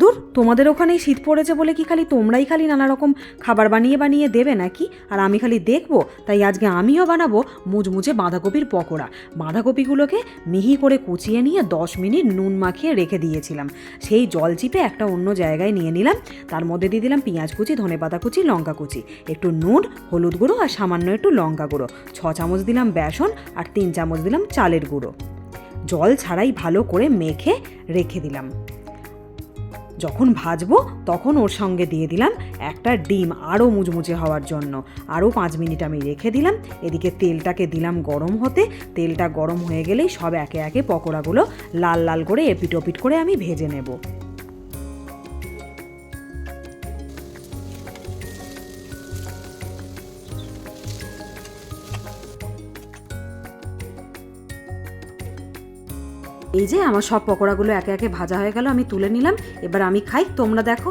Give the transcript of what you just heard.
দূর, তোমাদের ওখানে শীত পড়েছে বলে কি তোমরাই নানা রকম খাবার বানিয়ে বানিয়ে দেবে নাকি? আর আমি খালি দেখবো? তাই আজকে আমিও বানাবো মুচমুচে বাঁধাকপির পকোড়া। বাঁধাকপিগুলোকে মিহি করে কুচিয়ে নিয়ে 10 মিনিট নুন মাখিয়ে রেখে দিয়েছিলাম। সেই জল চিপে একটা অন্য জায়গায় নিয়ে নিলাম। তার মধ্যে দিয়ে দিলাম পেঁয়াজ কুচি, ধনেপাতা কুচি, লঙ্কা কুচি, একটু নুন, হলুদ গুঁড়ো আর সামান্য একটু লঙ্কা গুঁড়ো, 6 চামচ দিলাম বেসন আর 3 চামচ দিলাম চালের গুঁড়ো। জল ছাড়াই ভালো করে মেখে রেখে দিলাম। যখন ভাজবো তখন ওর সঙ্গে দিয়ে দিলাম একটা ডিম আরও মুচমুচে হওয়ার জন্য। আরও 5 মিনিট আমি রেখে দিলাম। এদিকে তেলটাকে দিলাম গরম হতে। তেলটা গরম হয়ে গেলেই সব একে একে পকোড়াগুলো লাল লাল করে এপিট ওপিট করে আমি ভেজে নেব। এই যে আমার সব পকোড়াগুলো একে একে ভাজা হয়ে গেল, আমি তুলে নিলাম। এবার আমি খাই, তোমরা দেখো।